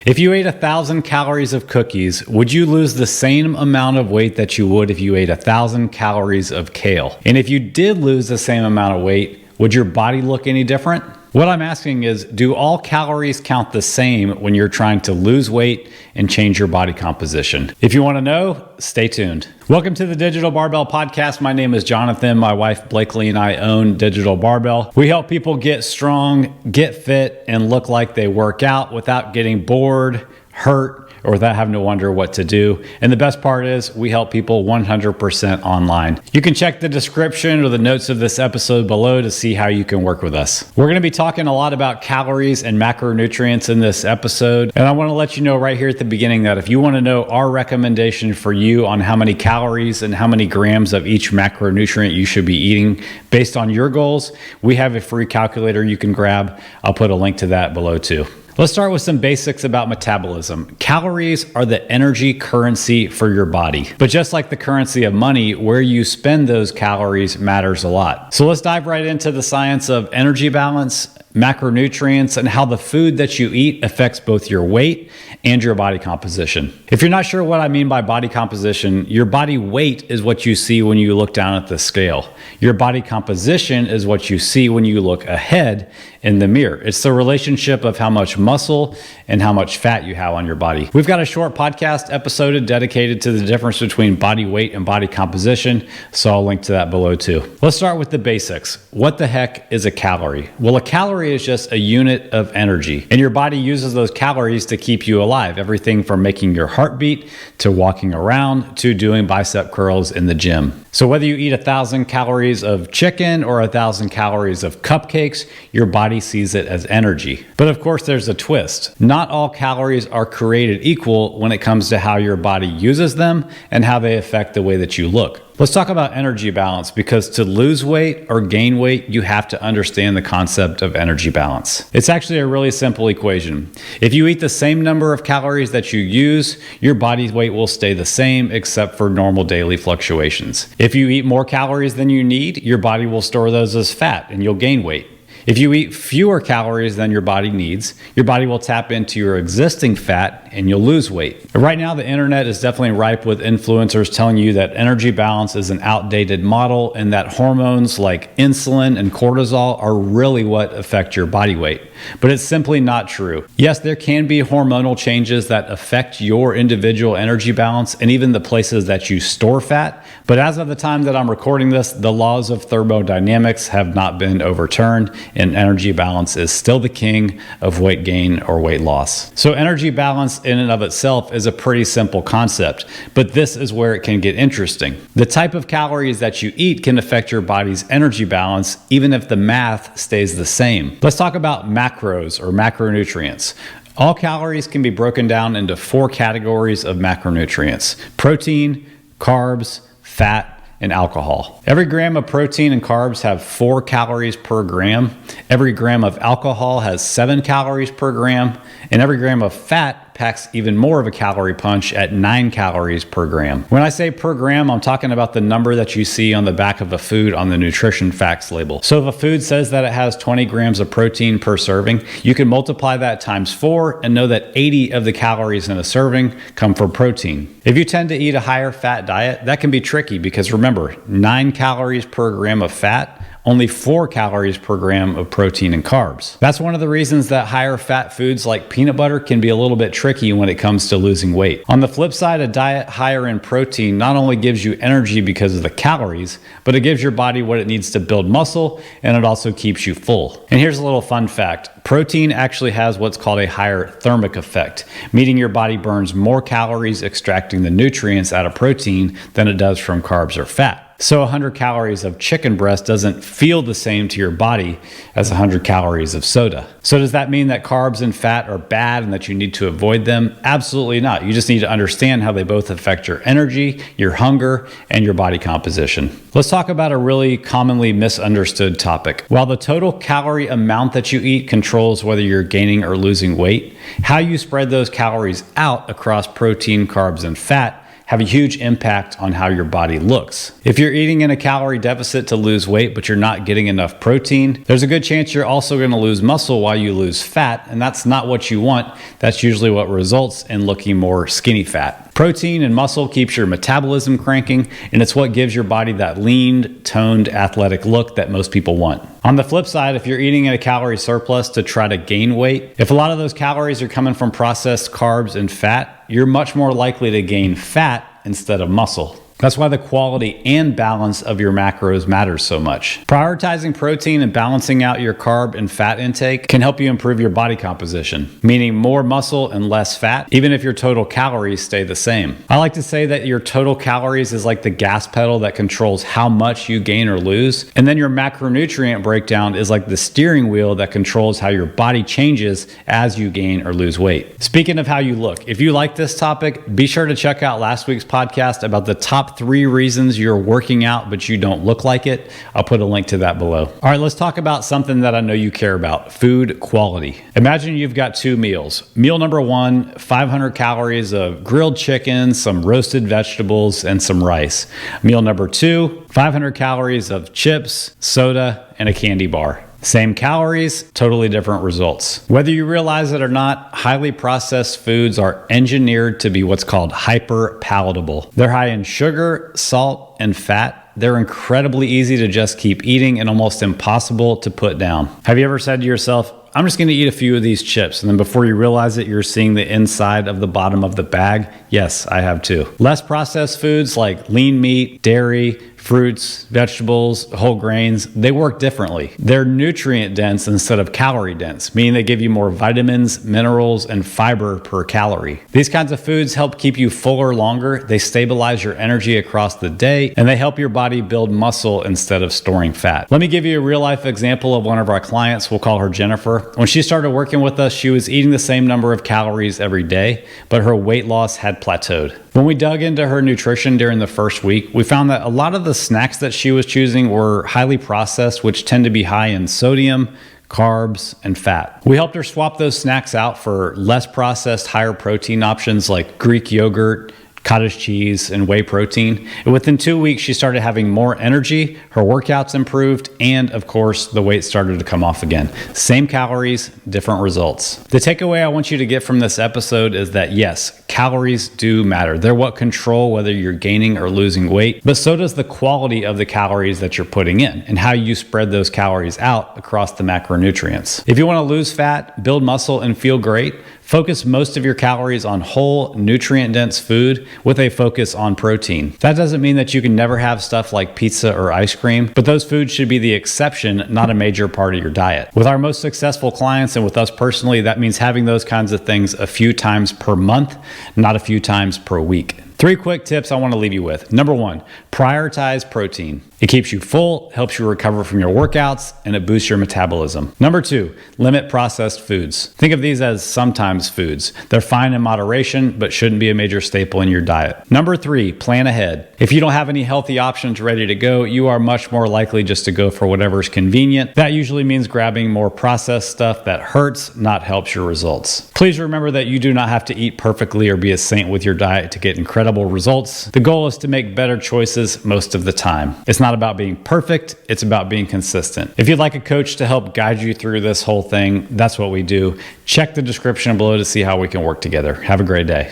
If you ate 1,000 calories of cookies, would you lose the same amount of weight that you would if you ate 1,000 calories of kale? And if you did lose the same amount of weight, would your body look any different? What I'm asking is, do all calories count the same when you're trying to lose weight and change your body composition? If you want to know, stay tuned. Welcome to the Digital Barbell Podcast. My name is Jonathan. My wife Blakely and I own Digital Barbell. We help people get strong, get fit, and look like they work out without getting bored, hurt, or without having to wonder what to do. And the best part is we help people 100% online. You can check the description or the notes of this episode below to see how you can work with us. We're going to be talking a lot about calories and macronutrients in this episode. And I want to let you know right here at the beginning that if you want to know our recommendation for you on how many calories and how many grams of each macronutrient you should be eating based on your goals, we have a free calculator you can grab. I'll put a link to that below too. Let's start with some basics about metabolism. Calories are the energy currency for your body. But just like the currency of money, where you spend those calories matters a lot. So let's dive right into the science of energy balance, macronutrients, and how the food that you eat affects both your weight and your body composition. If you're not sure what I mean by body composition, your body weight is what you see when you look down at the scale. Your body composition is what you see when you look ahead in the mirror. It's the relationship of how much muscle and how much fat you have on your body. We've got a short podcast episode dedicated to the difference between body weight and body composition, so I'll link to that below too. Let's start with the basics. What the heck is a calorie? Well, a calorie is just a unit of energy, and your body uses those calories to keep you alive. Everything from making your heart beat to walking around to doing bicep curls in the gym. So whether you eat 1,000 calories of chicken or 1,000 calories of cupcakes, your body sees it as energy. But of course, there's a twist. Not all calories are created equal when it comes to how your body uses them and how they affect the way that you look. Let's talk about energy balance, because to lose weight or gain weight, you have to understand the concept of energy balance. It's actually a really simple equation. If you eat the same number of calories that you use, your body weight will stay the same except for normal daily fluctuations. If you eat more calories than you need, your body will store those as fat and you'll gain weight. If you eat fewer calories than your body needs, your body will tap into your existing fat and you'll lose weight. Right now, the internet is definitely ripe with influencers telling you that energy balance is an outdated model and that hormones like insulin and cortisol are really what affect your body weight. But it's simply not true. Yes, there can be hormonal changes that affect your individual energy balance and even the places that you store fat. But as of the time that I'm recording this, the laws of thermodynamics have not been overturned, and energy balance is still the king of weight gain or weight loss. So energy balance in and of itself is a pretty simple concept, but this is where it can get interesting. The type of calories that you eat can affect your body's energy balance, even if the math stays the same. Let's talk about macros or macronutrients. All calories can be broken down into 4 categories of macronutrients: protein, carbs, fat, and alcohol. Every gram of protein and carbs have 4 calories per gram. Every gram of alcohol has 7 calories per gram. And every gram of fat packs even more of a calorie punch at 9 calories per gram. When I say per gram, I'm talking about the number that you see on the back of a food on the nutrition facts label. So if a food says that it has 20 grams of protein per serving, you can multiply that times 4 and know that 80 of the calories in a serving come from protein. If you tend to eat a higher fat diet, that can be tricky because remember, 9 calories per gram of fat, only 4 calories per gram of protein and carbs. That's one of the reasons that higher fat foods like peanut butter can be a little bit tricky when it comes to losing weight. On the flip side, a diet higher in protein not only gives you energy because of the calories, but it gives your body what it needs to build muscle, and it also keeps you full. And here's a little fun fact. Protein actually has what's called a higher thermic effect, meaning your body burns more calories extracting the nutrients out of protein than it does from carbs or fat. So 100 calories of chicken breast doesn't feel the same to your body as 100 calories of soda. So does that mean that carbs and fat are bad and that you need to avoid them? Absolutely not. You just need to understand how they both affect your energy, your hunger, and your body composition. Let's talk about a really commonly misunderstood topic. While the total calorie amount that you eat controls whether you're gaining or losing weight, how you spread those calories out across protein, carbs, and fat have a huge impact on how your body looks. If you're eating in a calorie deficit to lose weight, but you're not getting enough protein, there's a good chance you're also going to lose muscle while you lose fat, and that's not what you want. That's usually what results in looking more skinny fat. Protein and muscle keeps your metabolism cranking, and it's what gives your body that lean, toned, athletic look that most people want. On the flip side, if you're eating at a calorie surplus to try to gain weight, if a lot of those calories are coming from processed carbs and fat, you're much more likely to gain fat instead of muscle. That's why the quality and balance of your macros matters so much. Prioritizing protein and balancing out your carb and fat intake can help you improve your body composition, meaning more muscle and less fat, even if your total calories stay the same. I like to say that your total calories is like the gas pedal that controls how much you gain or lose, and then your macronutrient breakdown is like the steering wheel that controls how your body changes as you gain or lose weight. Speaking of how you look, if you like this topic, be sure to check out last week's podcast about the top 3 reasons you're working out but you don't look like it. I'll put a link to that below. All right, let's talk about something that I know you care about: food quality. Imagine you've got 2 meals. Meal number 1, 500 calories of grilled chicken, some roasted vegetables, and some rice. Meal number 2, 500 calories of chips, soda, and a candy bar. Same calories, totally different results. Whether you realize it or not, highly processed foods are engineered to be what's called hyper palatable. They're high in sugar, salt, and fat. They're incredibly easy to just keep eating and almost impossible to put down. Have you ever said to yourself, I'm just going to eat a few of these chips, and then before you realize it, you're seeing the inside of the bottom of the bag? Yes, I have too. Less processed foods like lean meat, dairy, fruits, vegetables, whole grains, they work differently. They're nutrient dense instead of calorie dense, meaning they give you more vitamins, minerals, and fiber per calorie. These kinds of foods help keep you fuller longer, they stabilize your energy across the day, and they help your body build muscle instead of storing fat. Let me give you a real life example of one of our clients. We'll call her Jennifer. When she started working with us, she was eating the same number of calories every day, but her weight loss had plateaued. When we dug into her nutrition during the first week, we found that a lot of the snacks that she was choosing were highly processed, which tend to be high in sodium, carbs, and fat. We helped her swap those snacks out for less processed, higher protein options like Greek yogurt, cottage cheese, and whey protein. And within 2 weeks, she started having more energy, her workouts improved, and of course, the weight started to come off again. Same calories, different results. The takeaway I want you to get from this episode is that yes, calories do matter. They're what control whether you're gaining or losing weight, but so does the quality of the calories that you're putting in and how you spread those calories out across the macronutrients. If you want to lose fat, build muscle, and feel great, focus most of your calories on whole, nutrient-dense food with a focus on protein. That doesn't mean that you can never have stuff like pizza or ice cream, but those foods should be the exception, not a major part of your diet. With our most successful clients and with us personally, that means having those kinds of things a few times per month, not a few times per week. 3 quick tips I want to leave you with. Number 1, prioritize protein. It keeps you full, helps you recover from your workouts, and it boosts your metabolism. Number 2, limit processed foods. Think of these as sometimes foods. They're fine in moderation, but shouldn't be a major staple in your diet. Number 3, plan ahead. If you don't have any healthy options ready to go, you are much more likely just to go for whatever's convenient. That usually means grabbing more processed stuff that hurts, not helps your results. Please remember that you do not have to eat perfectly or be a saint with your diet to get incredible results. The goal is to make better choices most of the time. It's not about being perfect, it's about being consistent. If you'd like a coach to help guide you through this whole thing, that's what we do. Check the description below to see how we can work together. Have a great day.